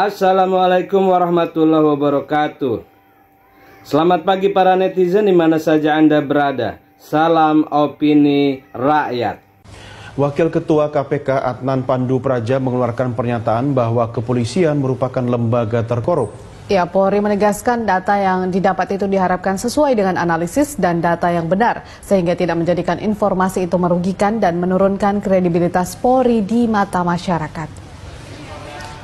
Assalamualaikum warahmatullahi wabarakatuh. Selamat pagi para netizen di mana saja Anda berada. Salam opini rakyat. Wakil Ketua KPK Adnan Pandu Praja mengeluarkan pernyataan bahwa kepolisian merupakan lembaga terkorup. Ya, Polri menegaskan data yang didapat itu diharapkan sesuai dengan analisis dan data yang benar, sehingga tidak menjadikan informasi itu merugikan dan menurunkan kredibilitas Polri di mata masyarakat.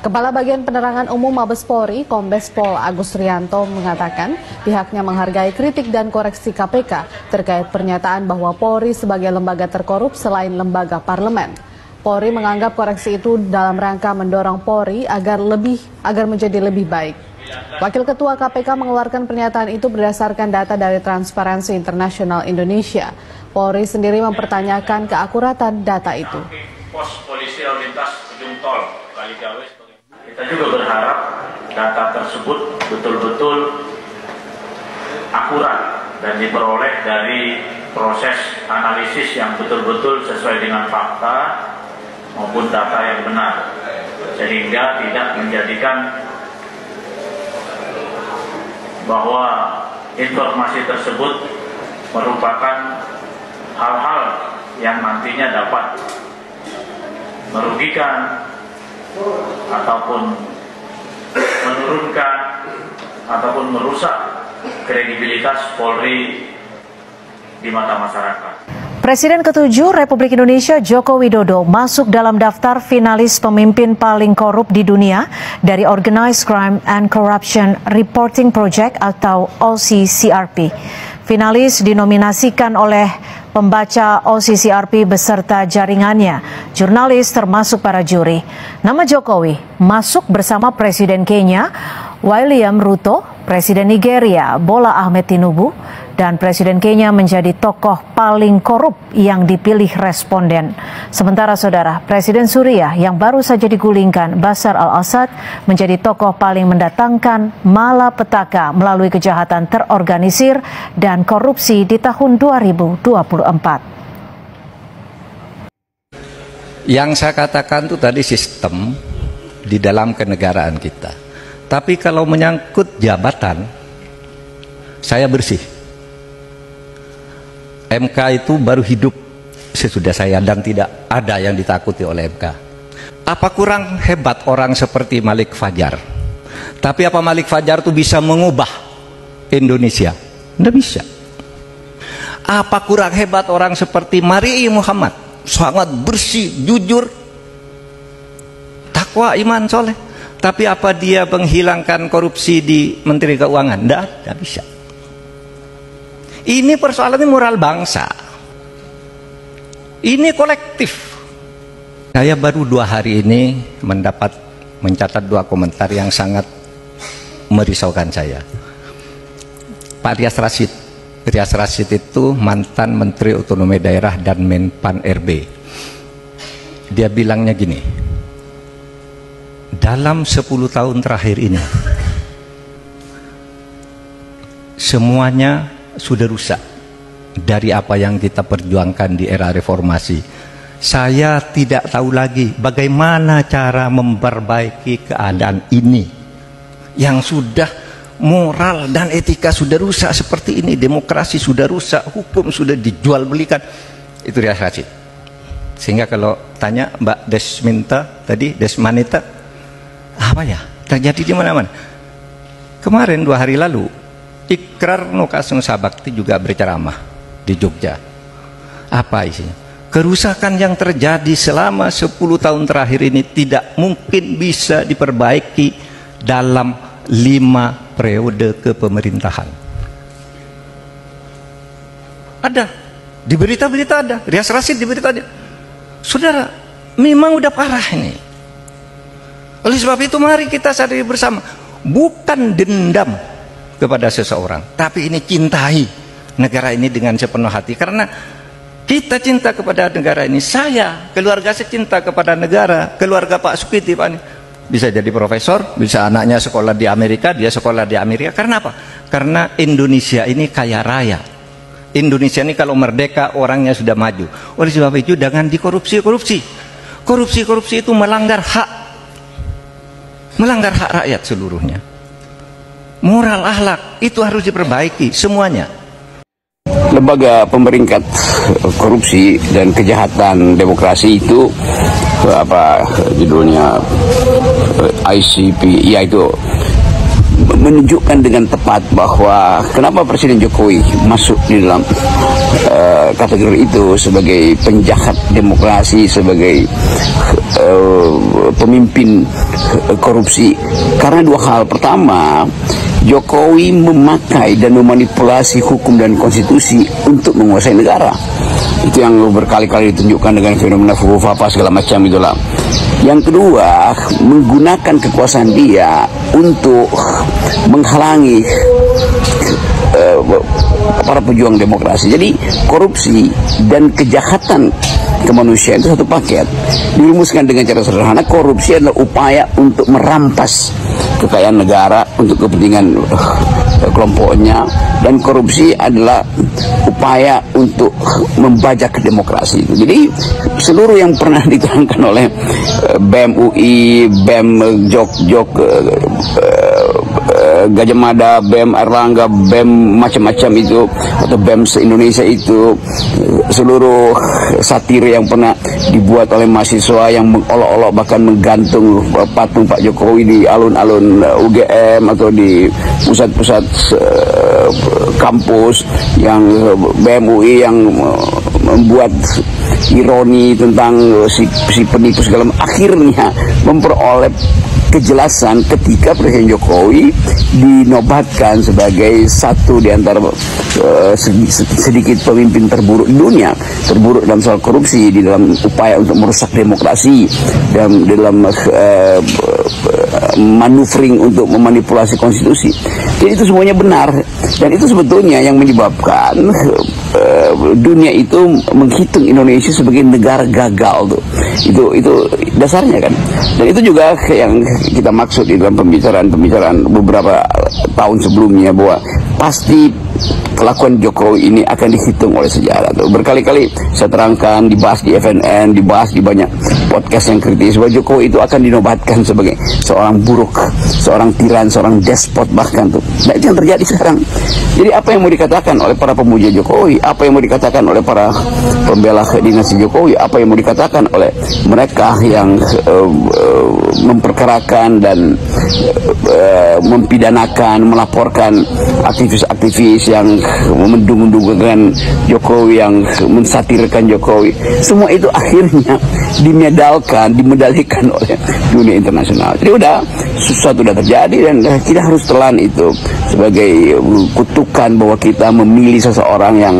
Kepala Bagian Penerangan Umum Mabes Polri, Kombes Pol Agus Rianto mengatakan pihaknya menghargai kritik dan koreksi KPK terkait pernyataan bahwa Polri sebagai lembaga terkorup selain lembaga parlemen. Polri menganggap koreksi itu dalam rangka mendorong Polri agar menjadi lebih baik. Wakil Ketua KPK mengeluarkan pernyataan itu berdasarkan data dari Transparansi Internasional Indonesia. Polri sendiri mempertanyakan keakuratan data itu. Pos polisi lalu lintas ujung tol Kaligawe. Kita juga berharap data tersebut betul-betul akurat dan diperoleh dari proses analisis yang betul-betul sesuai dengan fakta maupun data yang benar, sehingga tidak menjadikan bahwa informasi tersebut merupakan hal-hal yang nantinya dapat merugikan ataupun menurunkan ataupun merusak kredibilitas Polri di mata masyarakat. Presiden ke-7 Republik Indonesia Joko Widodo masuk dalam daftar finalis pemimpin paling korup di dunia dari Organized Crime and Corruption Reporting Project atau OCCRP. Finalis dinominasikan oleh pembaca OCCRP beserta jaringannya, jurnalis termasuk para juri. Nama Jokowi masuk bersama Presiden Kenya William Ruto, Presiden Nigeria Bola Ahmed Tinubu, dan Presiden Kenya menjadi tokoh paling korup yang dipilih responden. Sementara saudara, Presiden Suriah yang baru saja digulingkan Bashar al-Assad menjadi tokoh paling mendatangkan malapetaka melalui kejahatan terorganisir dan korupsi di tahun 2024. Yang saya katakan itu tadi sistem di dalam kenegaraan kita. Tapi kalau menyangkut jabatan, saya bersih. MK itu baru hidup sesudah saya dan tidak ada yang ditakuti oleh MK. Apa kurang hebat orang seperti Malik Fajar? Tapi apa Malik Fajar itu bisa mengubah Indonesia? Tidak bisa. Apa kurang hebat orang seperti Marii Muhammad? Sangat bersih, jujur, takwa, iman, soleh. Tapi apa dia menghilangkan korupsi di Menteri Keuangan? Tidak bisa. Ini persoalannya moral bangsa. Ini kolektif. Saya baru 2 hari ini mencatat 2 komentar yang sangat merisaukan saya. Pak Rias Rasyid. Rias Rasyid itu mantan Menteri Otonomi Daerah dan Menpan RB. Dia bilangnya gini, dalam 10 tahun terakhir ini semuanya sudah rusak dari apa yang kita perjuangkan di era reformasi. Saya tidak tahu lagi bagaimana cara memperbaiki keadaan ini yang sudah moral dan etika sudah rusak seperti ini. Demokrasi sudah rusak, hukum sudah dijual belikan. Itu Rias Rasyid. Sehingga kalau tanya Mbak Desmanita, apa ya terjadi di mana-mana? Kemarin 2 hari lalu Ikrar Nokasung Sabakti juga berceramah di Jogja. Apa isinya? Kerusakan yang terjadi selama 10 tahun terakhir ini tidak mungkin bisa diperbaiki dalam 5 periode kepemerintahan. Ada di berita-berita, ada Rias Rasyid di berita aja. Saudara, memang udah parah ini. Oleh sebab itu mari kita sadari bersama, bukan dendam kepada seseorang, tapi ini cintai negara ini dengan sepenuh hati. Karena kita cinta kepada negara ini. Saya, keluarga saya cinta kepada negara. Keluarga Pak Sukiti, Pak, bisa jadi profesor, bisa anaknya sekolah di Amerika, dia sekolah di Amerika. Karena apa? Karena Indonesia ini kaya raya. Indonesia ini kalau merdeka orangnya sudah maju. Oleh sebab itu jangan dikorupsi. Korupsi itu melanggar hak melanggar hak rakyat seluruhnya. Moral akhlak itu harus diperbaiki semuanya. Lembaga pemeringkat korupsi dan kejahatan demokrasi itu apa judulnya ICP, yaitu menunjukkan dengan tepat bahwa kenapa Presiden Jokowi masuk di dalam kategori itu sebagai penjahat demokrasi, sebagai pemimpin korupsi. Karena dua hal. Pertama, Jokowi memakai dan memanipulasi hukum dan konstitusi untuk menguasai negara. Itu yang berkali-kali ditunjukkan dengan fenomena Fuku-Fapa segala macam itulah. Yang kedua, menggunakan kekuasaan dia untuk menghalangi para pejuang demokrasi. Jadi korupsi dan kejahatan kemanusiaan itu satu paket. Dirumuskan dengan cara sederhana, korupsi adalah upaya untuk merampas kekayaan negara untuk kepentingan kelompoknya, dan korupsi adalah upaya untuk membajak demokrasi. Jadi seluruh yang pernah diterangkan oleh BEM UI, BEM Jok Gajah Mada, BEM Erlangga, BEM macam-macam itu, atau BEM se-Indonesia itu, seluruh satir yang pernah dibuat oleh mahasiswa yang mengolok-olok bahkan menggantung patung Pak Jokowi di alun-alun UGM atau di pusat-pusat kampus, yang BEM UI yang membuat ironi tentang si penipu segala, akhirnya memperoleh kejelasan ketika Presiden Jokowi dinobatkan sebagai satu di antara sedikit pemimpin terburuk di dunia, terburuk dalam soal korupsi, di dalam upaya untuk merusak demokrasi, dan dalam maneuvering untuk memanipulasi konstitusi. Jadi itu semuanya benar, dan itu sebetulnya yang menyebabkan dunia itu menghitung Indonesia sebagai negara gagal tuh. Itu dasarnya kan. Dan itu juga yang kita maksud di dalam pembicaraan beberapa tahun sebelumnya, bahwa pasti kelakuan Jokowi ini akan dihitung oleh sejarah. Tuh. Berkali-kali saya terangkan, dibahas di FNN, dibahas di banyak podcast yang kritis, bahwa Jokowi itu akan dinobatkan sebagai seorang buruk, seorang tiran, seorang despot bahkan tuh. Nah itu yang terjadi sekarang. Jadi apa yang mau dikatakan oleh para pemuja Jokowi, apa yang mau dikatakan oleh para pembela dinasti Jokowi, apa yang mau dikatakan oleh mereka yang memperkarakan dan mempidanakan, melaporkan aktivis-aktivis yang mendung-dungkan Jokowi, yang mensatirkan Jokowi, semua itu akhirnya dimedalikan oleh dunia internasional. Jadi udah sesuatu sudah terjadi, dan kita harus telan itu sebagai kutukan bahwa kita memilih seseorang yang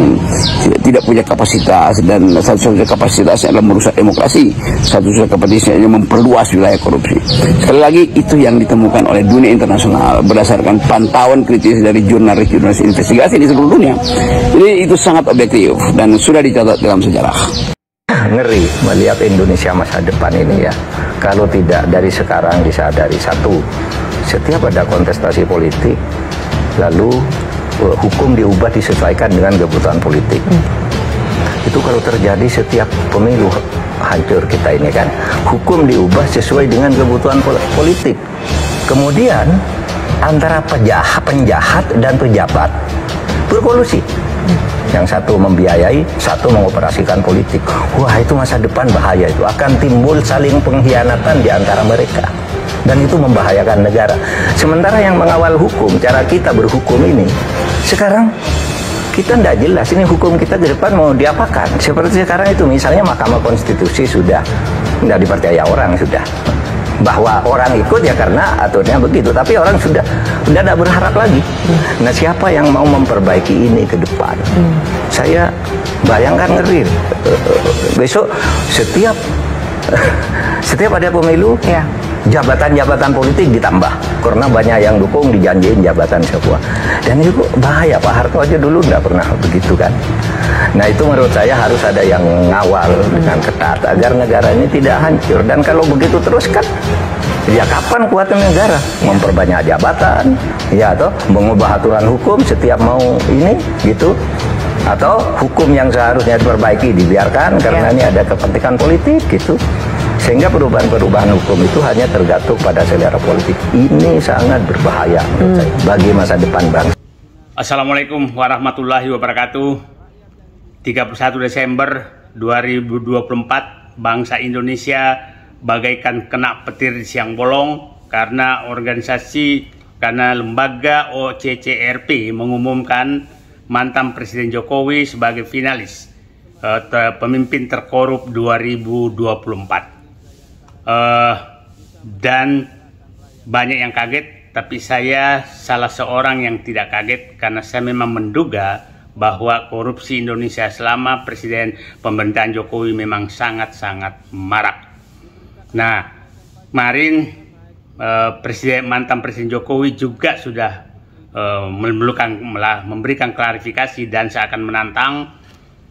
tidak punya kapasitas, dan satu-satunya kapasitasnya adalah merusak demokrasi, satu-satunya kapasitasnya adalah memperluas wilayah korupsi. Sekali lagi itu yang ditemukan oleh dunia internasional berdasarkan pantauan kritis dari jurnalis-jurnalis investigasi di seluruh dunia. Jadi itu sangat objektif dan sudah dicatat dalam sejarah. Ngeri melihat Indonesia masa depan ini ya. Kalau tidak dari sekarang disadari, satu, setiap ada kontestasi politik, lalu hukum diubah disesuaikan dengan kebutuhan politik. Itu kalau terjadi setiap pemilu hancur kita ini kan. Hukum diubah sesuai dengan kebutuhan politik. Kemudian antara penjahat dan pejabat berkolusi. Yang satu membiayai, satu mengoperasikan politik. Wah, itu masa depan bahaya itu. Akan timbul saling pengkhianatan di antara mereka. Dan itu membahayakan negara. Sementara yang mengawal hukum, cara kita berhukum ini, sekarang kita tidak jelas ini hukum kita ke depan mau diapakan. Seperti sekarang itu misalnya Mahkamah Konstitusi sudah tidak dipercaya orang sudah. Bahwa orang ikut ya karena aturannya begitu, tapi orang sudah tidak berharap lagi. Nah, siapa yang mau memperbaiki ini ke depan? Saya bayangkan ngeri. Besok setiap ada pemilu, ya, jabatan-jabatan politik ditambah karena banyak yang dukung, dijanjiin jabatan semua. Dan itu bahaya. Pak Harto aja dulu tidak pernah begitu kan. Nah, itu menurut saya harus ada yang ngawal dengan ketat agar negara ini tidak hancur. Dan kalau begitu terus kan, ya kapan kuatnya negara? Memperbanyak jabatan, ya, atau mengubah aturan hukum setiap mau ini gitu, atau hukum yang seharusnya diperbaiki dibiarkan karena ini ada kepentingan politik gitu. Sehingga perubahan-perubahan hukum itu hanya tergantung pada selera politik. Ini sangat berbahaya menurut saya, bagi masa depan bangsa. Assalamualaikum warahmatullahi wabarakatuh. 31 Desember 2024, bangsa Indonesia bagaikan kena petir di siang bolong karena lembaga OCCRP mengumumkan mantan Presiden Jokowi sebagai finalis pemimpin terkorup 2024. Dan banyak yang kaget, tapi saya salah seorang yang tidak kaget karena saya memang menduga bahwa korupsi Indonesia selama pemerintahan Jokowi memang sangat-sangat marak. Nah, kemarin mantan Presiden Jokowi juga sudah memberikan klarifikasi dan saya akan menantang.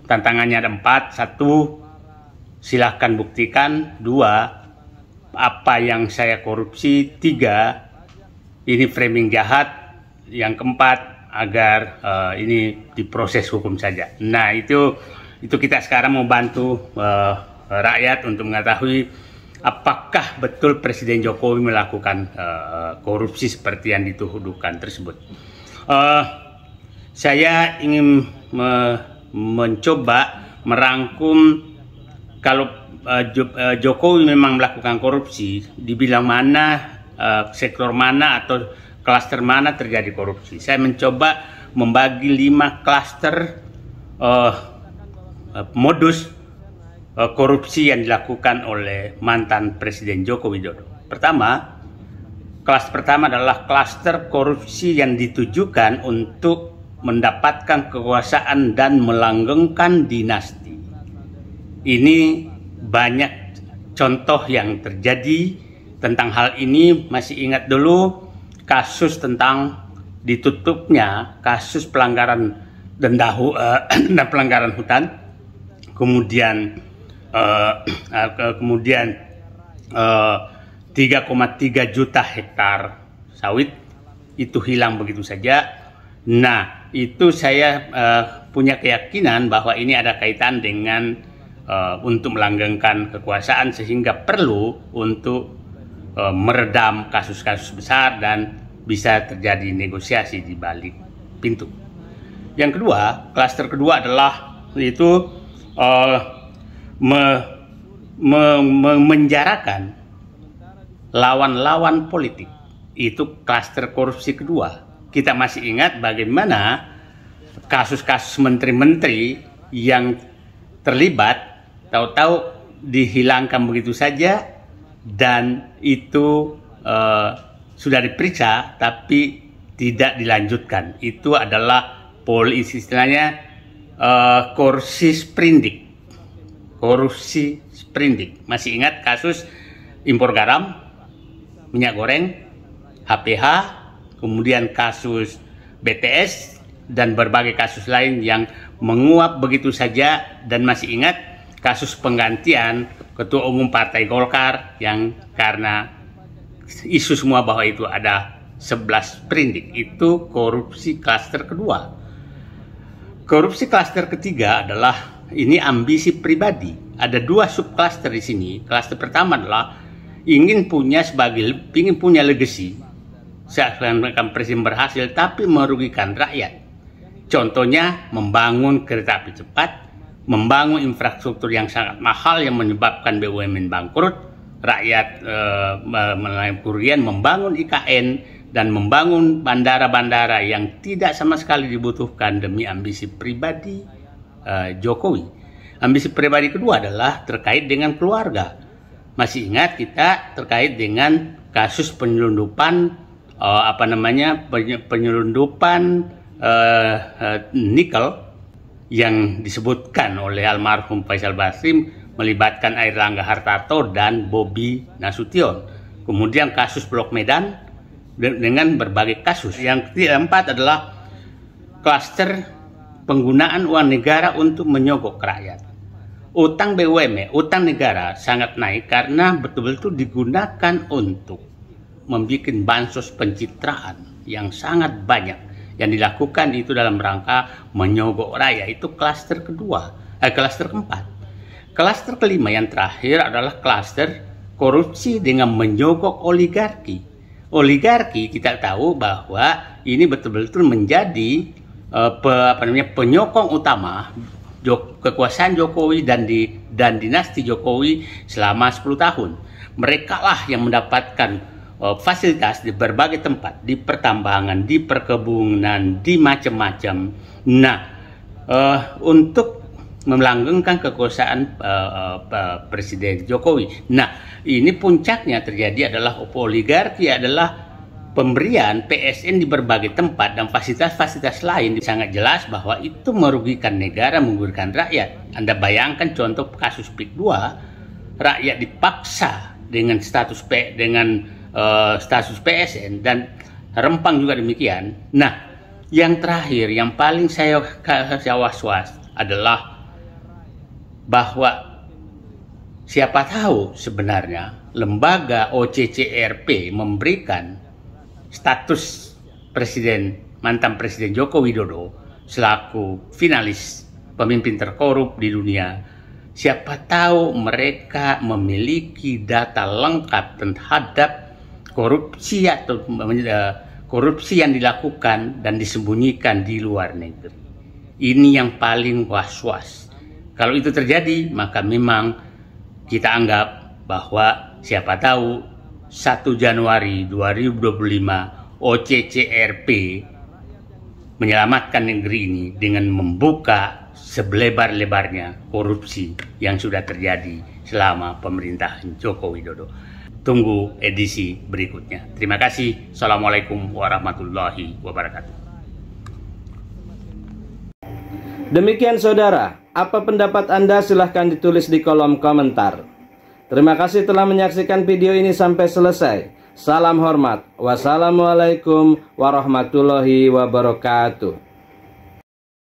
Tantangannya ada 4. 1, silahkan buktikan. 2, apa yang saya korupsi. 3, ini framing jahat. Yang keempat, agar ini diproses hukum saja. Nah, itu kita sekarang mau bantu rakyat untuk mengetahui apakah betul Presiden Jokowi melakukan korupsi seperti yang dituduhkan tersebut. Saya ingin mencoba merangkum kalau Jokowi memang melakukan korupsi, dibilang mana sektor mana atau klaster mana terjadi korupsi. Saya mencoba membagi 5 klaster modus korupsi yang dilakukan oleh mantan Presiden Joko Widodo. Klaster pertama adalah klaster korupsi yang ditujukan untuk mendapatkan kekuasaan dan melanggengkan dinasti. Ini banyak contoh yang terjadi tentang hal ini. Masih ingat dulu kasus tentang ditutupnya kasus pelanggaran denda pelanggaran hutan, kemudian 3,3 juta hektar sawit itu hilang begitu saja. Nah, itu saya punya keyakinan bahwa ini ada kaitan dengan untuk melanggengkan kekuasaan sehingga perlu untuk meredam kasus-kasus besar dan bisa terjadi negosiasi di balik pintu. Yang kedua, klaster kedua adalah itu menjarakan lawan-lawan politik. Itu klaster korupsi kedua. Kita masih ingat bagaimana kasus-kasus menteri-menteri yang terlibat tahu-tahu dihilangkan begitu saja. Dan itu sudah diperiksa tapi tidak dilanjutkan. Itu adalah istilahnya korupsi sprindik. Masih ingat kasus impor garam, minyak goreng, HPH, kemudian kasus BTS dan berbagai kasus lain yang menguap begitu saja. Dan masih ingat kasus penggantian Ketua Umum Partai Golkar yang karena isu semua bahwa itu ada 11 sprindik. Itu korupsi klaster kedua. Korupsi klaster ketiga adalah ini ambisi pribadi. Ada 2 subklaster di sini. Klaster pertama adalah ingin punya legacy. Seakan-akan presiden berhasil tapi merugikan rakyat. Contohnya membangun kereta api cepat, membangun infrastruktur yang sangat mahal yang menyebabkan BUMN bangkrut, rakyat melalui kerugian, membangun IKN dan membangun bandara-bandara yang tidak sama sekali dibutuhkan demi ambisi pribadi Jokowi. Ambisi pribadi kedua adalah terkait dengan keluarga. Masih ingat kita terkait dengan kasus penyelundupan nikel yang disebutkan oleh almarhum Faisal Basri melibatkan Airlangga Hartarto dan Bobi Nasution. Kemudian kasus Blok Medan dengan berbagai kasus. Yang keempat adalah klaster penggunaan uang negara untuk menyogok rakyat. Utang BUMN, utang negara sangat naik karena betul-betul digunakan untuk membuat bansos pencitraan yang sangat banyak. Yang dilakukan itu dalam rangka menyogok rakyat. Itu klaster keempat. Klaster kelima yang terakhir adalah klaster korupsi dengan menyogok oligarki. Oligarki kita tahu bahwa ini betul-betul menjadi penyokong utama kekuasaan Jokowi dan dinasti Jokowi selama 10 tahun. Mereka lah yang mendapatkan fasilitas di berbagai tempat, di pertambangan, di perkebunan, di macam-macam. Nah, untuk melanggengkan kekuasaan Presiden Jokowi. Nah, ini puncaknya terjadi adalah oligarki adalah pemberian PSN di berbagai tempat dan fasilitas-fasilitas lain. Sangat jelas bahwa itu merugikan negara, merugikan rakyat. Anda bayangkan contoh kasus PIK 2, rakyat dipaksa dengan status PSN dan Rempang juga demikian. Nah, yang terakhir yang paling saya was-was adalah bahwa siapa tahu sebenarnya lembaga OCCRP memberikan status mantan Presiden Joko Widodo selaku finalis pemimpin terkorup di dunia. Siapa tahu mereka memiliki data lengkap terhadap korupsi atau korupsi yang dilakukan dan disembunyikan di luar negeri. Ini yang paling was-was. Kalau itu terjadi, maka memang kita anggap bahwa siapa tahu 1 Januari 2025 OCCRP menyelamatkan negeri ini dengan membuka selebar-lebarnya korupsi yang sudah terjadi selama pemerintahan Joko Widodo. Tunggu edisi berikutnya. Terima kasih. Assalamualaikum warahmatullahi wabarakatuh. Demikian saudara, apa pendapat Anda silahkan ditulis di kolom komentar. Terima kasih telah menyaksikan video ini sampai selesai. Salam hormat. Wassalamualaikum warahmatullahi wabarakatuh.